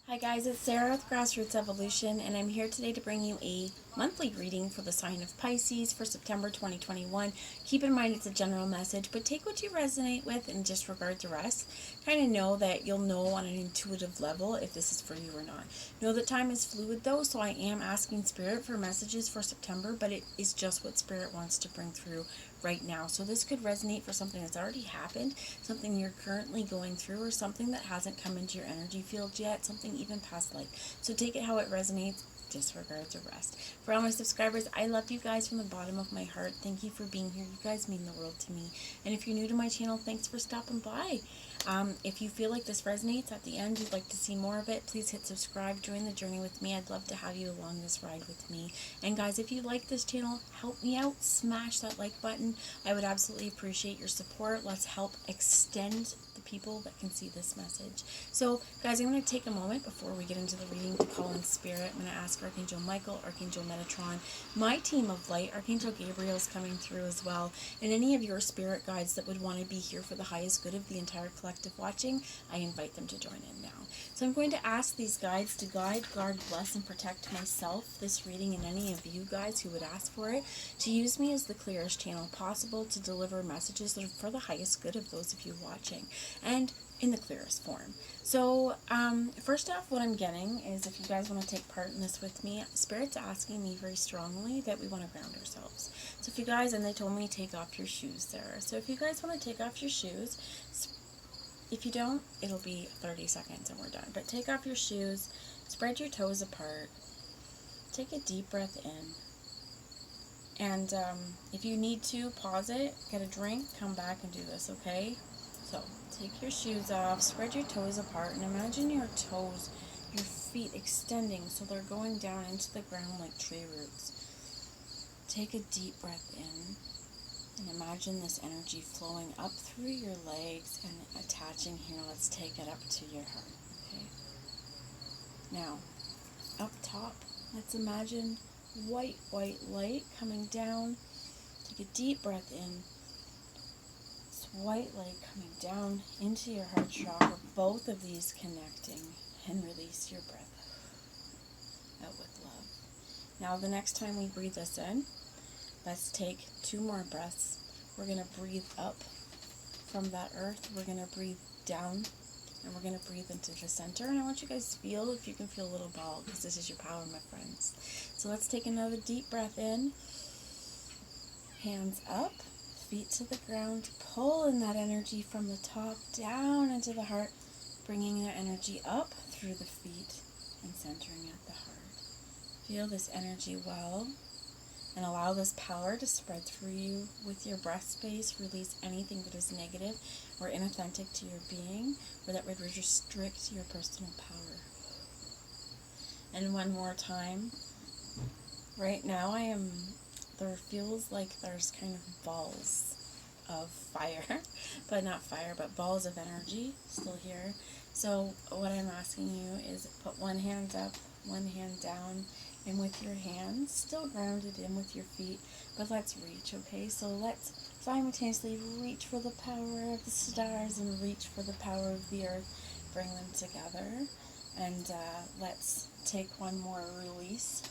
Hi guys, it's Sarah with Grassroots Evolution, and I'm here today to bring you a monthly reading for the sign of Pisces for September 2021. Keep in mind it's a general message, but take what you resonate with and disregard the rest. Kind of know that you'll know on an intuitive level if this is for you or not. Know that time is fluid though, so I am asking Spirit for messages for September, but it is just what Spirit wants to bring through right now. So this could resonate for something that's already happened, something you're currently going through, or something that hasn't come into your energy field yet, something even past life. So take it how it resonates, disregard the rest. For all my subscribers, I love you guys from the bottom of my heart. Thank you for being here. You guys mean the world to me. And if you're new to my channel, thanks for stopping by. If you feel like this resonates at the end, you'd like to see more of it, please hit subscribe, join the journey with me. I'd love to have you along this ride with me. And guys, if you like this channel, help me out, smash that like button. I would absolutely appreciate your support. Let's help extend the people that can see this message. So guys, I'm going to take a moment before we get into the reading to call in Spirit. I'm going to ask Archangel Michael, Archangel Metatron, my team of light, Archangel Gabriel's coming through as well, and any of your spirit guides that would want to be here for the highest good of the entire collective watching, I invite them to join in now. So I'm going to ask these guides to guide, guard, bless, and protect myself, this reading, and any of you guys who would ask for it, to use me as the clearest channel possible to deliver messages that are for the highest good of those of you watching, and in the clearest form. So first off, what I'm getting is, if you guys want to take part in this with me, Spirit's asking me very strongly that we want to ground ourselves. So if you guys, and they told me take off your shoes there, so if you guys want to take off your shoes, if you don't, it'll be 30 seconds and we're done. But take off your shoes, spread your toes apart, take a deep breath in, and if you need to, pause it, get a drink, come back and do this, okay? So take your shoes off, spread your toes apart, and imagine your toes, your feet extending so they're going down into the ground like tree roots. Take a deep breath in. And imagine this energy flowing up through your legs and attaching here. Let's take it up to your heart, okay? Now, up top, let's imagine white light coming down. Take a deep breath in. This white light coming down into your heart chakra, both of these connecting, and release your breath out with love. Now, the next time we breathe this in, let's take 2 more breaths. We're going to breathe up from that earth. We're going to breathe down, and we're going to breathe into the center. And I want you guys to feel, if you can feel a little ball, because this is your power, my friends. So let's take another deep breath in. Hands up, feet to the ground. Pull in that energy from the top down into the heart, bringing that energy up through the feet and centering at the heart. Feel this energy well. And allow this power to spread through you with your breath space. Release anything that is negative or inauthentic to your being, or that would restrict your personal power. And one more time. Right now there feels like there's kind of balls of fire, but not fire, but balls of energy still here. So what I'm asking you is put one hand up, one hand down, and with your hands still grounded in with your feet, but let's reach, okay? So let's simultaneously reach for the power of the stars and reach for the power of the earth. Bring them together, and let's take one more release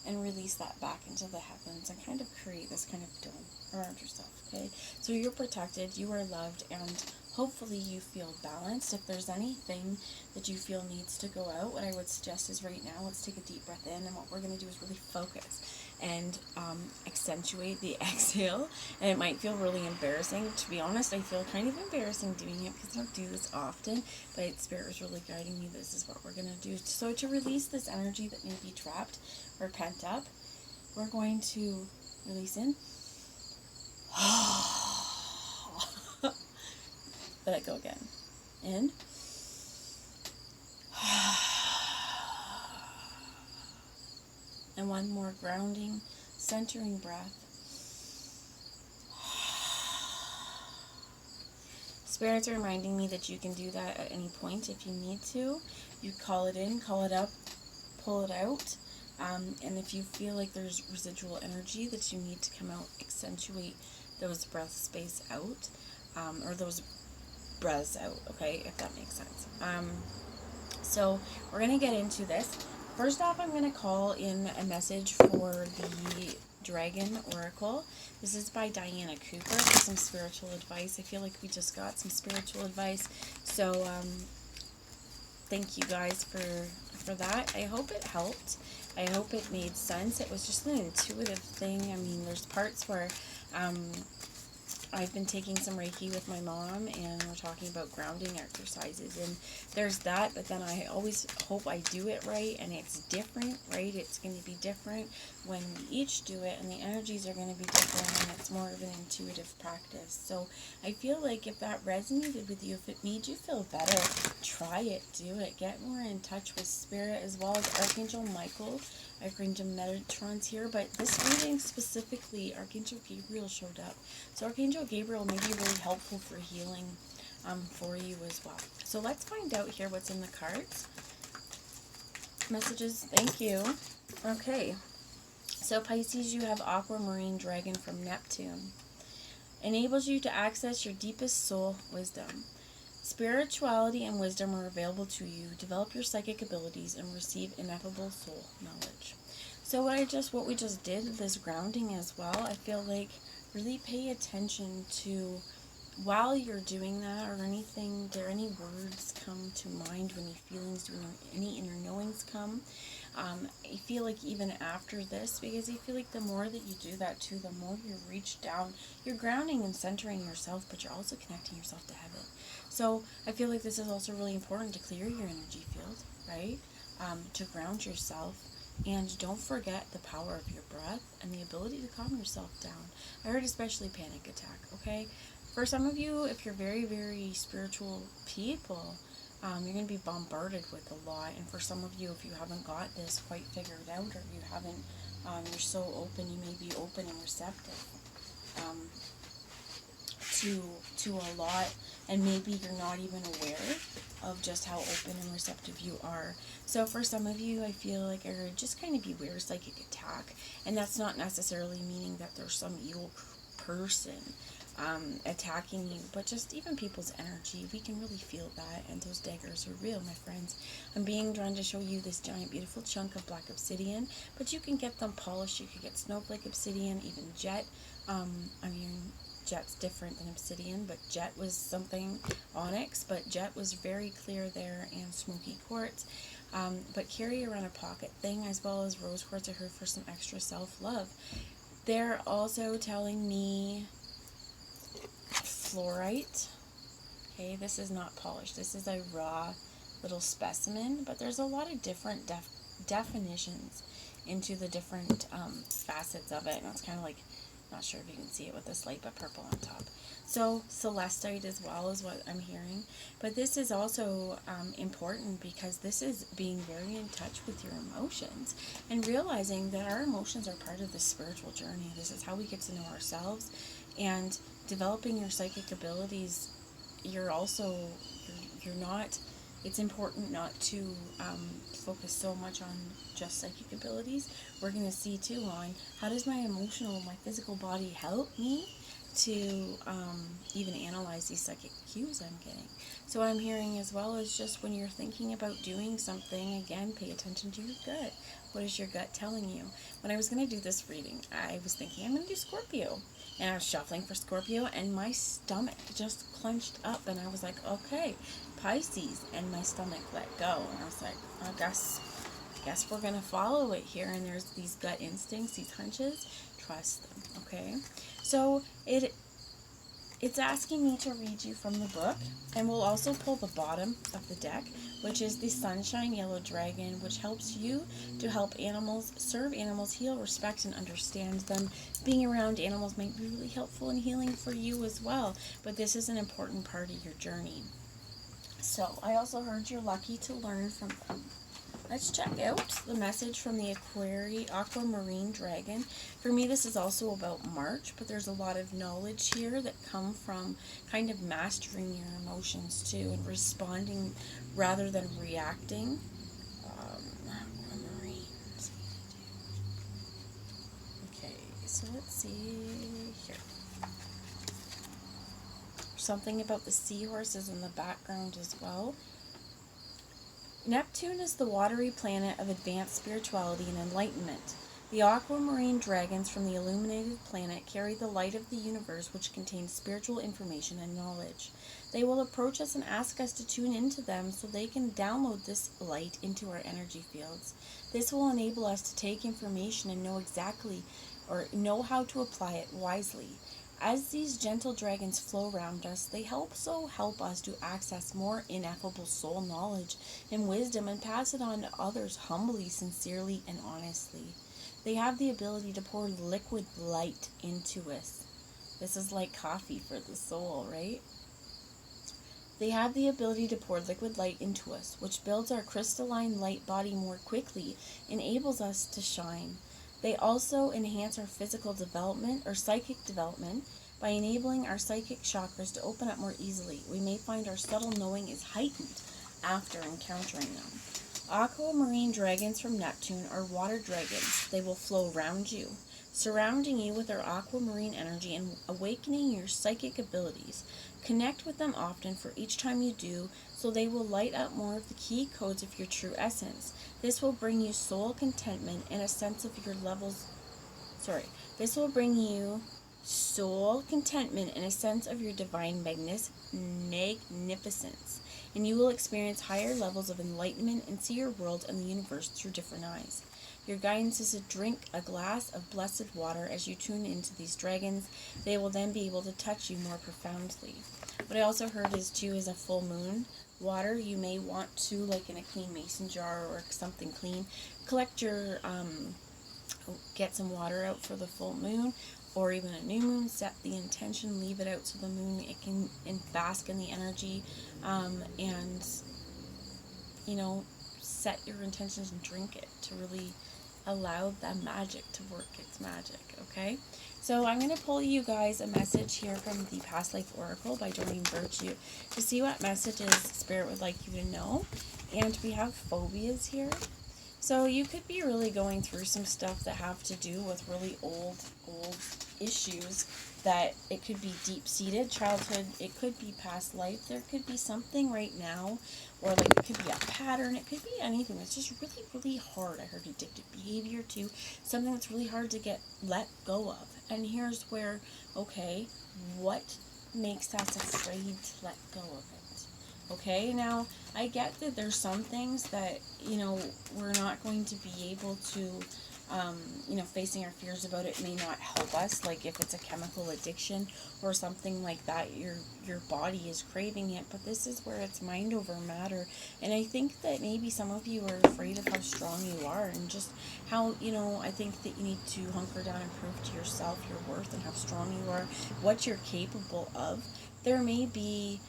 and release that back into the heavens and kind of create this kind of dome around yourself, okay? So you're protected, you are loved, and hopefully you feel balanced. If there's anything that you feel needs to go out, what I would suggest is right now, let's take a deep breath in, and what we're going to do is really focus and accentuate the exhale. And it might feel really embarrassing. To be honest, I feel kind of embarrassing doing it because I don't do this often, but Spirit was really guiding me. This is what we're going to do. So to release this energy that may be trapped or pent up, we're going to release in. Let it go again. In. And one more grounding, centering breath. Spirit's reminding me that you can do that at any point if you need to. You call it in, call it up, pull it out. And if you feel like there's residual energy that you need to come out, accentuate those breath space out, or those breaths out, okay, if that makes sense. So we're going to get into this. First off, I'm going to call in a message for the Dragon Oracle. This is by Diana Cooper for some spiritual advice. I feel like we just got some spiritual advice. So thank you guys for that. I hope it helped. I hope it made sense. It was just an intuitive thing. I mean, there's parts where I've been taking some Reiki with my mom, and we're talking about grounding exercises, and there's that, but then I always hope I do it right, and it's different, right? It's going to be different when we each do it, and the energies are going to be different, and it's more of an intuitive practice. So I feel like if that resonated with you, if it made you feel better, try it, do it. Get more in touch with Spirit, as well as Archangel Michael, Archangel Metatron's here, but this reading specifically, Archangel Gabriel showed up. So Archangel Gabriel may be really helpful for healing for you as well. So let's find out here what's in the cards. Messages, thank you. Okay, so Pisces, you have Aquamarine Dragon from Neptune. Enables you to access your deepest soul wisdom. Spirituality and wisdom are available to you. Develop your psychic abilities and receive ineffable soul knowledge. So what we just did, this grounding as well, I feel like really pay attention to, while you're doing that, or anything, there any words come to mind, any feelings, any inner knowings come. I feel like even after this, because I feel like the more that you do that too, the more you reach down, you're grounding and centering yourself, but you're also connecting yourself to heaven. So I feel like this is also really important to clear your energy field, right? To ground yourself. And don't forget the power of your breath and the ability to calm yourself down. I heard especially panic attack, okay? For some of you, if you're very, very spiritual people, you're going to be bombarded with a lot. And for some of you, if you haven't got this quite figured out, or you haven't, you're so open, you may be open and receptive to a lot, and maybe you're not even aware of just how open and receptive you are. So for some of you, I feel like just kind of beware psychic attack, and that's not necessarily meaning that there's some evil person attacking you, but just even people's energy, we can really feel that, and those daggers are real, my friends. I'm being drawn to show you this giant beautiful chunk of black obsidian, but you can get them polished. You could get snowflake obsidian, even jet. Jet's different than obsidian, but jet was something, onyx, but jet was very clear there, and smoky quartz. But carry around a pocket thing, as well as rose quartz, I heard, for some extra self-love. They're also telling me fluorite. Okay, this is not polished. This is a raw little specimen, but there's a lot of different definitions into the different facets of it, and it's kind of like, not sure if you can see it with this light, but purple on top. So celestite as well is what I'm hearing. But this is also important, because this is being very in touch with your emotions and realizing that our emotions are part of the spiritual journey. This is how we get to know ourselves, and developing your psychic abilities. You're not, it's important not to focus so much on just psychic abilities. We're going to see too on how does my emotional, my physical body help me to even analyze these psychic cues I'm getting. So what I'm hearing as well is, just when you're thinking about doing something, again, pay attention to your gut. What is your gut telling you? When I was going to do this reading, I was thinking I'm going to do Scorpio. And I was shuffling for Scorpio, and my stomach just clenched up, and I was like, okay, Pisces, and my stomach let go. And I was like, I guess we're going to follow it here. And there's these gut instincts, these hunches, trust them, okay? So it's asking me to read you from the book, and we'll also pull the bottom of the deck, which is the Sunshine Yellow Dragon, which helps you to help animals, serve animals, heal, respect, and understand them. Being around animals might be really helpful and healing for you as well, but this is an important part of your journey. So I also heard you're lucky to learn from them. Let's check out the message from the Aquamarine Dragon. For me, this is also about March, but there's a lot of knowledge here that come from kind of mastering your emotions too, and responding rather than reacting. Aquamarine. Okay, so let's see here. Something about the seahorses in the background as well. Neptune is the watery planet of advanced spirituality and enlightenment. The aquamarine dragons from the illuminated planet carry the light of the universe, which contains spiritual information and knowledge. They will approach us and ask us to tune into them so they can download this light into our energy fields. This will enable us to take information and know exactly or know how to apply it wisely. As these gentle dragons flow around us, they also help us to access more ineffable soul knowledge and wisdom and pass it on to others humbly, sincerely, and honestly. They have the ability to pour liquid light into us. This is like coffee for the soul, right? They have the ability to pour liquid light into us, which builds our crystalline light body more quickly, enables us to shine. They also enhance our physical development or psychic development by enabling our psychic chakras to open up more easily. We may find our subtle knowing is heightened after encountering them. Aquamarine dragons from Neptune are water dragons. They will flow around you, surrounding you with their aquamarine energy and awakening your psychic abilities. Connect with them often for each time you do, so they will light up more of the key codes of your true essence. This will bring you soul contentment and a sense of your levels. This will bring you soul contentment and a sense of your divine magnificence. And you will experience higher levels of enlightenment and see your world and the universe through different eyes. Your guidance is to drink a glass of blessed water as you tune into these dragons. They will then be able to touch you more profoundly. What I also heard is a full moon. Water, you may want to, like in a clean mason jar or something clean, get some water out for the full moon, or even a new moon. Set the intention, leave it out so the moon, it can bask in the energy, and set your intentions and drink it to really allow that magic to work its magic. Okay, so I'm going to pull you guys a message here from the Past Life Oracle by Doreen Virtue to see what messages Spirit would like you to know. And we have phobias here. So you could be really going through some stuff that have to do with really old issues, that it could be deep-seated childhood, it could be past life, there could be something right now, or like it could be a pattern, it could be anything that's just really, really hard. I heard addictive behavior too, something that's really hard to let go of. And here's where, okay, what makes us afraid to let go of it? Okay, now I get that there's some things that, we're not going to be able to, facing our fears about it may not help us. Like if it's a chemical addiction or something like that, your body is craving it. But this is where it's mind over matter. And I think that maybe some of you are afraid of how strong you are and just how, I think that you need to hunker down and prove to yourself your worth and how strong you are, what you're capable of. There may be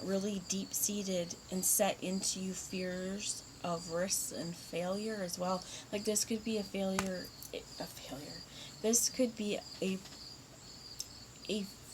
really deep-seated and set into you fears of risks and failure as well. Like this could be a failure. This could be a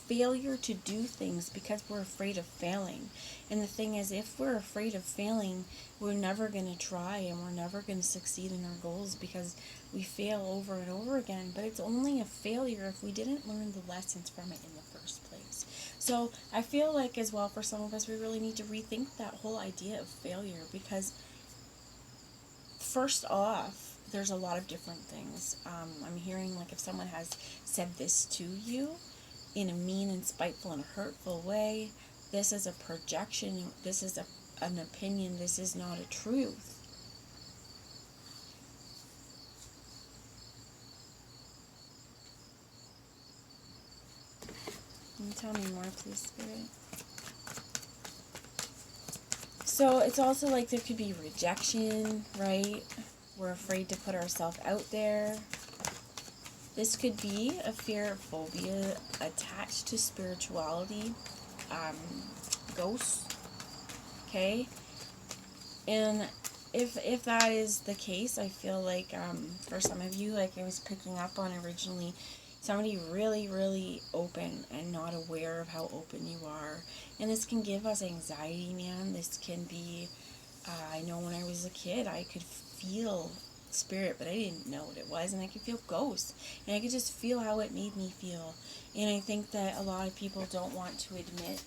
failure to do things because we're afraid of failing. And the thing is, if we're afraid of failing, we're never going to try and we're never going to succeed in our goals because we fail over and over again. But it's only a failure if we didn't learn the lessons from it in the first place. So I feel like as well for some of us, we really need to rethink that whole idea of failure, because first off, there's a lot of different things. I'm hearing like if someone has said this to you in a mean and spiteful and hurtful way, this is a projection, this is an opinion, this is not a truth. Can you tell me more, please, Spirit? So it's also like there could be rejection, right? We're afraid to put ourselves out there. This could be a fear of phobia attached to spirituality, ghosts, okay? And if that is the case, I feel like for some of you, like I was picking up on originally, somebody really, really open and not aware of how open you are. And this can give us anxiety, man. This can be, I know when I was a kid, I could feel spirit, but I didn't know what it was. And I could feel ghosts. And I could just feel how it made me feel. And I think that a lot of people don't want to admit,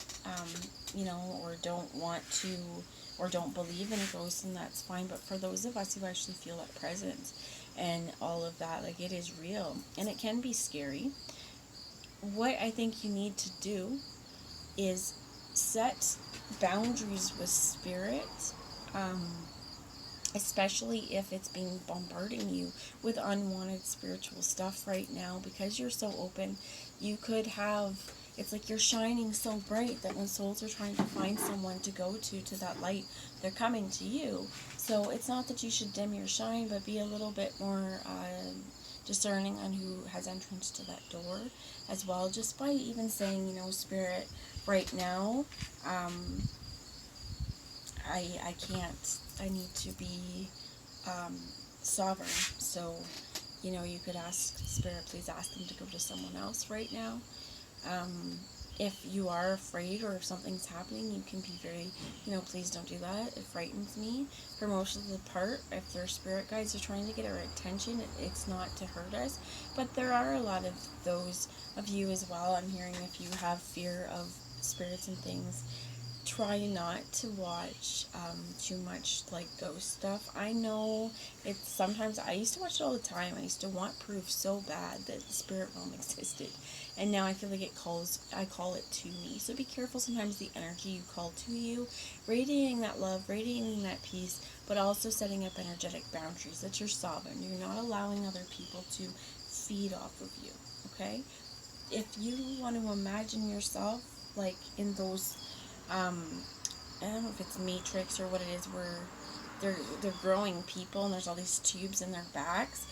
or don't want to or don't believe in ghosts, and that's fine. But for those of us who actually feel that presence and all of that, like, it is real and it can be scary. What I think you need to do is set boundaries with spirit, especially if it's being bombarding you with unwanted spiritual stuff right now. Because you're so open, you could have, it's like you're shining so bright that when souls are trying to find someone to go to that light, they're coming to you. So it's not that you should dim your shine, but be a little bit more discerning on who has entrance to that door as well, just by even saying, you know, Spirit, right now, I can't, I need to be sovereign. So, you know, you could ask Spirit, please ask them to go to someone else right now. If you are afraid, or if something's happening, you can be very, you know, please don't do that. It frightens me. For most of the part, if their spirit guides are trying to get our attention, it's not to hurt us. But there are a lot of those of you as well. I'm hearing, if you have fear of spirits and things, try not to watch too much like ghost stuff. I know it's sometimes, I used to watch it all the time. I used to want proof so bad that the spirit realm existed, and now I feel like I call it to me. So be careful sometimes the energy you call to you, radiating that love, radiating that peace, but also setting up energetic boundaries that you're sovereign. You're not allowing other people to feed off of you. Okay, if you want to imagine yourself like in those I don't know if it's Matrix or what it is, where they're growing people and there's all these tubes in their backs.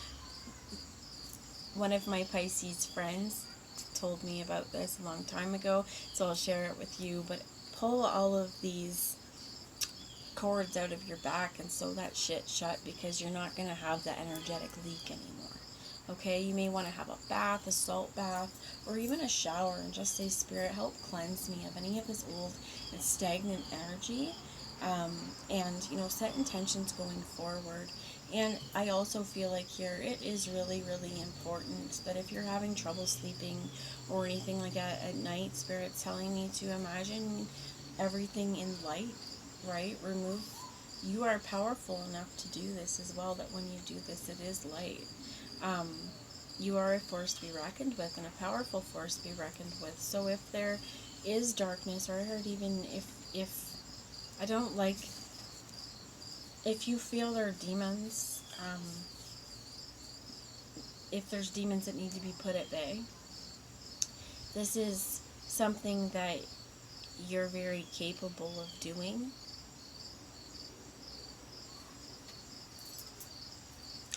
One of my Pisces friends told me about this a long time ago, so I'll share it with you. But pull all of these cords out of your back and sew that shit shut, because you're not going to have that energetic leak anymore. Okay, you may want to have a bath, a salt bath, or even a shower, and just say, Spirit, help cleanse me of any of this old and stagnant energy, and, you know, set intentions going forward. And I also feel like here, it is really, really important that if you're having trouble sleeping or anything like that at night, Spirit's telling me to imagine everything in light, right? You are powerful enough to do this as well, that when you do this, it is light. You are a force to be reckoned with, and a powerful force to be reckoned with. So if there is darkness, or I heard even if I don't like, if you feel there are demons, if there's demons that need to be put at bay, this is something that you're very capable of doing.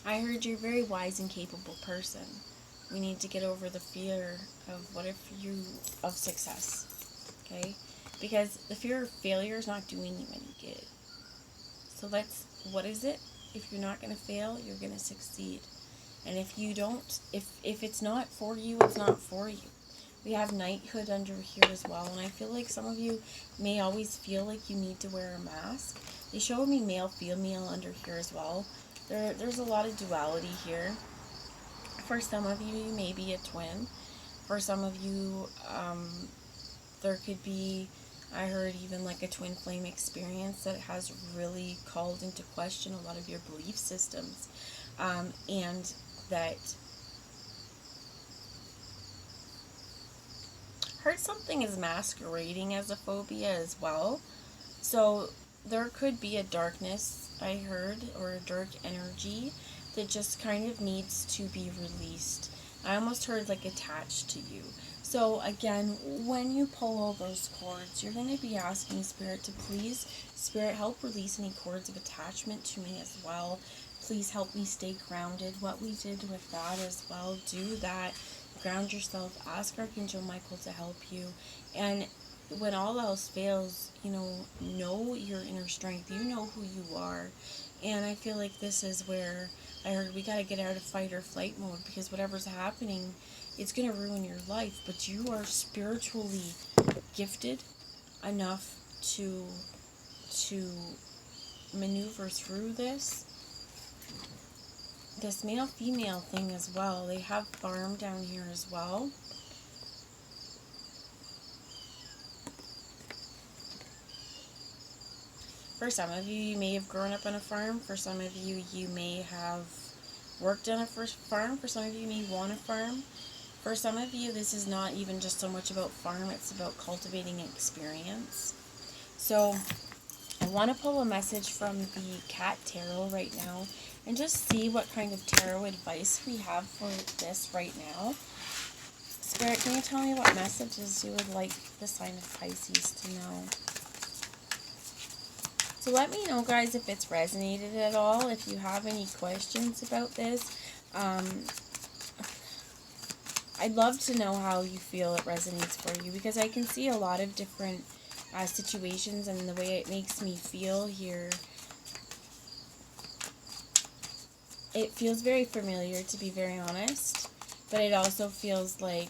I heard you're a very wise and capable person. We need to get over the fear of of success, okay? Because the fear of failure is not doing you any good. So what is it? If you're not going to fail, you're going to succeed. And if you don't, if it's not for you, it's not for you. We have knighthood under here as well, and I feel like some of you may always feel like you need to wear a mask. They showed me male, female under here as well. There's a lot of duality here. For some of you, you may be a twin. For some of you, there could be, I heard even like a twin flame experience that has really called into question a lot of your belief systems. And that heard something is masquerading as a phobia as well. So there could be a darkness, I heard, or a dark energy that just kind of needs to be released. I almost heard like attached to you. So again, when you pull all those cords, you're going to be asking Spirit to please, Spirit, help release any cords of attachment to me as well. Please help me stay grounded. What we did with that as well, do that. Ground yourself. Ask Archangel Michael to help you. And when all else fails, know your inner strength. You know who you are. And I feel like this is where I heard we got to get out of fight or flight mode, because whatever's happening, it's going to ruin your life. But you are spiritually gifted enough to maneuver through this male-female thing as well. They have farm down here as well. For some of you, you may have grown up on a farm. For some of you, you may have worked on a farm. For some of you, you may want a farm. For some of you, this is not even just so much about farm, it's about cultivating experience. So I want to pull a message from the Cat Tarot right now and just see what kind of tarot advice we have for this right now. Spirit, can you tell me what messages you would like the sign of Pisces to know? So let me know, guys, if it's resonated at all. If you have any questions about this, I'd love to know how you feel it resonates for you, because I can see a lot of different situations, and the way it makes me feel here, it feels very familiar, to be very honest, but it also feels like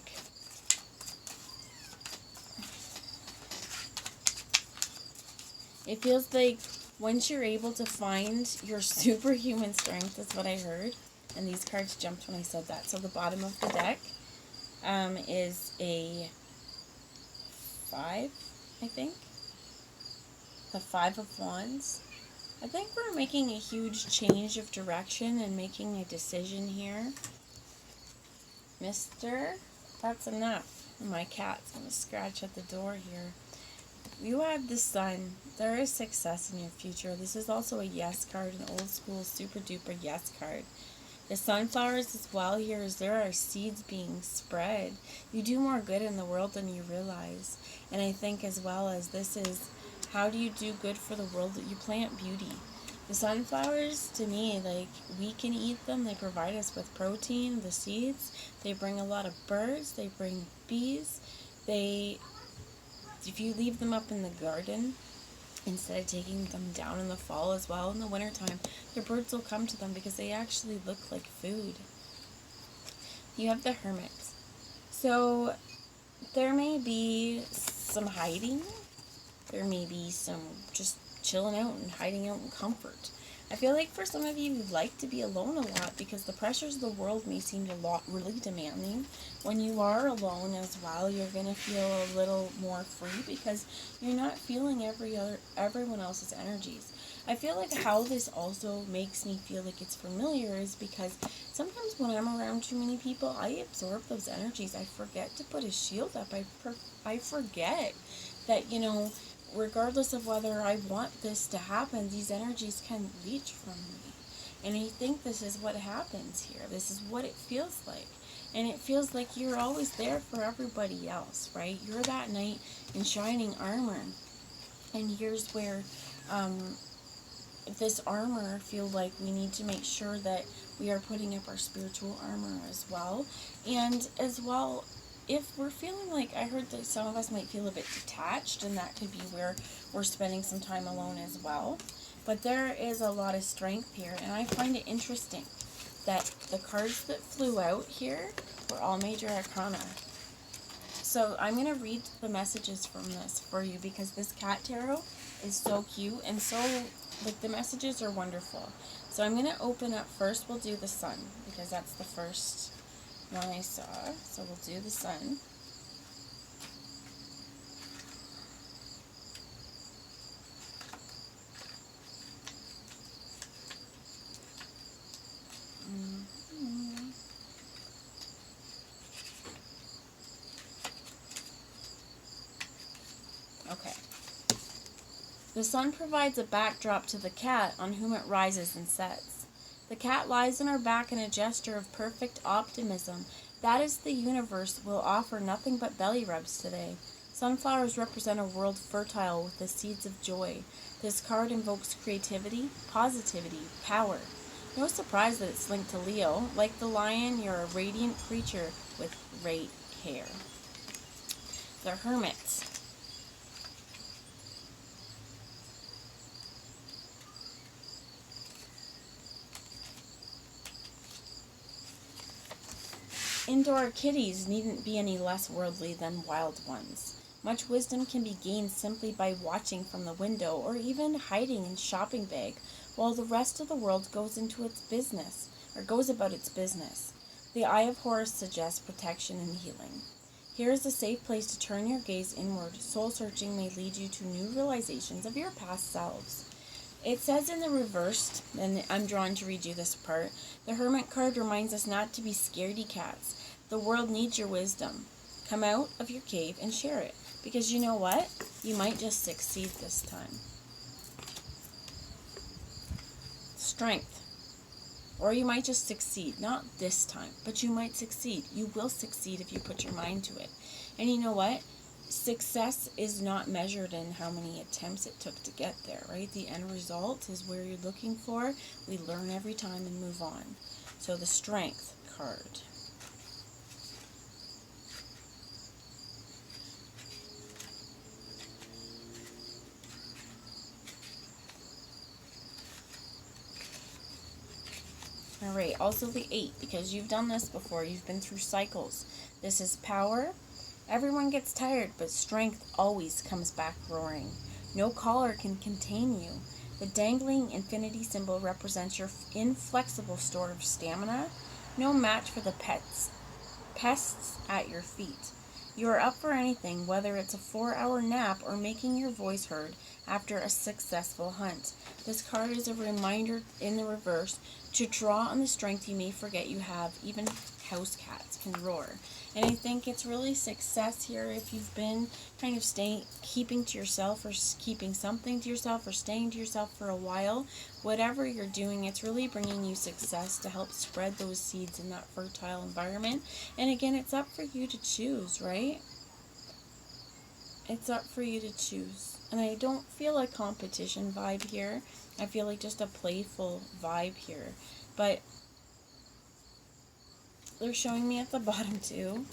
once you're able to find your superhuman strength, is what I heard, and these cards jumped when I said that. So the bottom of the deck is a 5, I think. The 5 of Wands. I think we're making a huge change of direction and making a decision here. Mister, that's enough. My cat's going to scratch at the door here. You have the Sun. There is success in your future. This is also a yes card, an old school super duper yes card. The sunflowers as well here, is there are seeds being spread. You do more good in the world than you realize. And I think as well as this is, how do you do good for the world? That you plant beauty. The sunflowers, to me, like, we can eat them. They provide us with protein, the seeds. They bring a lot of birds. They bring bees. If you leave them up in the garden, instead of taking them down in the fall as well, in the wintertime, the birds will come to them because they actually look like food. You have the Hermit. So there may be some hiding. There may be some just chilling out and hiding out in comfort. I feel like for some of you, you'd like to be alone a lot because the pressures of the world may seem really demanding. When you are alone as well, you're going to feel a little more free because you're not feeling everyone else's energies. I feel like how this also makes me feel like it's familiar is because sometimes when I'm around too many people, I absorb those energies. I forget to put a shield up. I forget that, regardless of whether I want this to happen, these energies can reach from me. And I think this is what happens here. This is what it feels like. And it feels like you're always there for everybody else, right? You're that knight in shining armor. And here's where this armor, I feel like we need to make sure that we are putting up our spiritual armor as well. And as well, if we're feeling like, I heard that some of us might feel a bit detached, and that could be where we're spending some time alone as well. But there is a lot of strength here, and I find it interesting that the cards that flew out here were all major arcana. So I'm going to read the messages from this for you because this cat tarot is so cute and so, the messages are wonderful. So I'm going to open up first, we'll do the Sun because that's the first one I saw. So we'll do the Sun. Okay. The sun provides a backdrop to the cat on whom it rises and sets. The cat lies on her back in a gesture of perfect optimism. That is, the universe will offer nothing but belly rubs today. Sunflowers represent a world fertile with the seeds of joy. This card invokes creativity, positivity, power. No surprise that it's linked to Leo. Like the lion, you're a radiant creature with great hair. The Hermit. Indoor kitties needn't be any less worldly than wild ones. Much wisdom can be gained simply by watching from the window or even hiding in shopping bag while the rest of the world goes into its business, or goes about its business. The Eye of Horus suggests protection and healing. Here is a safe place to turn your gaze inward. Soul searching may lead you to new realizations of your past selves. It says in the reversed, and I'm drawn to read you this part, the Hermit card reminds us not to be scaredy cats. The world needs your wisdom. Come out of your cave and share it. Because you know what? You might just succeed this time. Strength. Or you might just succeed. Not this time, but you might succeed. You will succeed if you put your mind to it. And you know what? Success is not measured in how many attempts it took to get there, right? The end result is where you're looking for. We learn every time and move on. So the Strength card. All right, also the 8, because you've done this before. You've been through cycles. This is power. Everyone gets tired, but strength always comes back roaring. No collar can contain you. The dangling infinity symbol represents your inflexible store of stamina. No match for the pests at your feet. You are up for anything, whether it's a 4-hour nap or making your voice heard after a successful hunt. This card is a reminder in the reverse to draw on the strength you may forget you have. Even house cats can roar. And I think it's really success here if you've been kind of keeping to yourself, or keeping something to yourself, or staying to yourself for a while. Whatever you're doing, it's really bringing you success to help spread those seeds in that fertile environment. And again, it's up for you to choose, right? It's up for you to choose. And I don't feel a competition vibe here. I feel like just a playful vibe here. But they're showing me at the bottom too,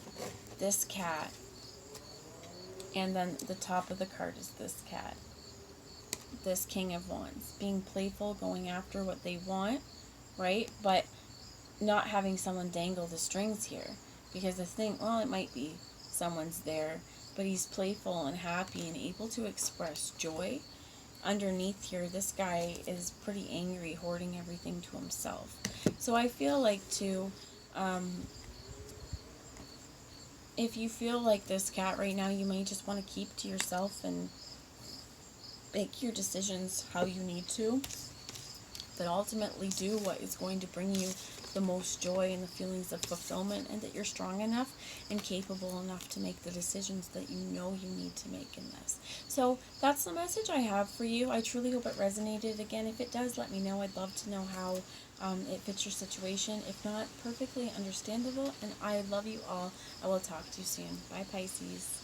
this cat. And then the top of the card is this cat. This King of Wands. Being playful, going after what they want, right? But not having someone dangle the strings here. Because the thing, well, it might be someone's there, but he's playful and happy and able to express joy. Underneath here, this guy is pretty angry, hoarding everything to himself. So I feel like too, if you feel like this cat right now, you may just want to keep to yourself and make your decisions how you need to, but ultimately do what is going to bring you the most joy and the feelings of fulfillment, and that you're strong enough and capable enough to make the decisions that you know you need to make in this. So that's the message I have for you. I truly hope it resonated. Again, if it does, let me know. I'd love to know how it fits your situation. If not, perfectly understandable, and I love you all. I will talk to you soon. Bye, Pisces.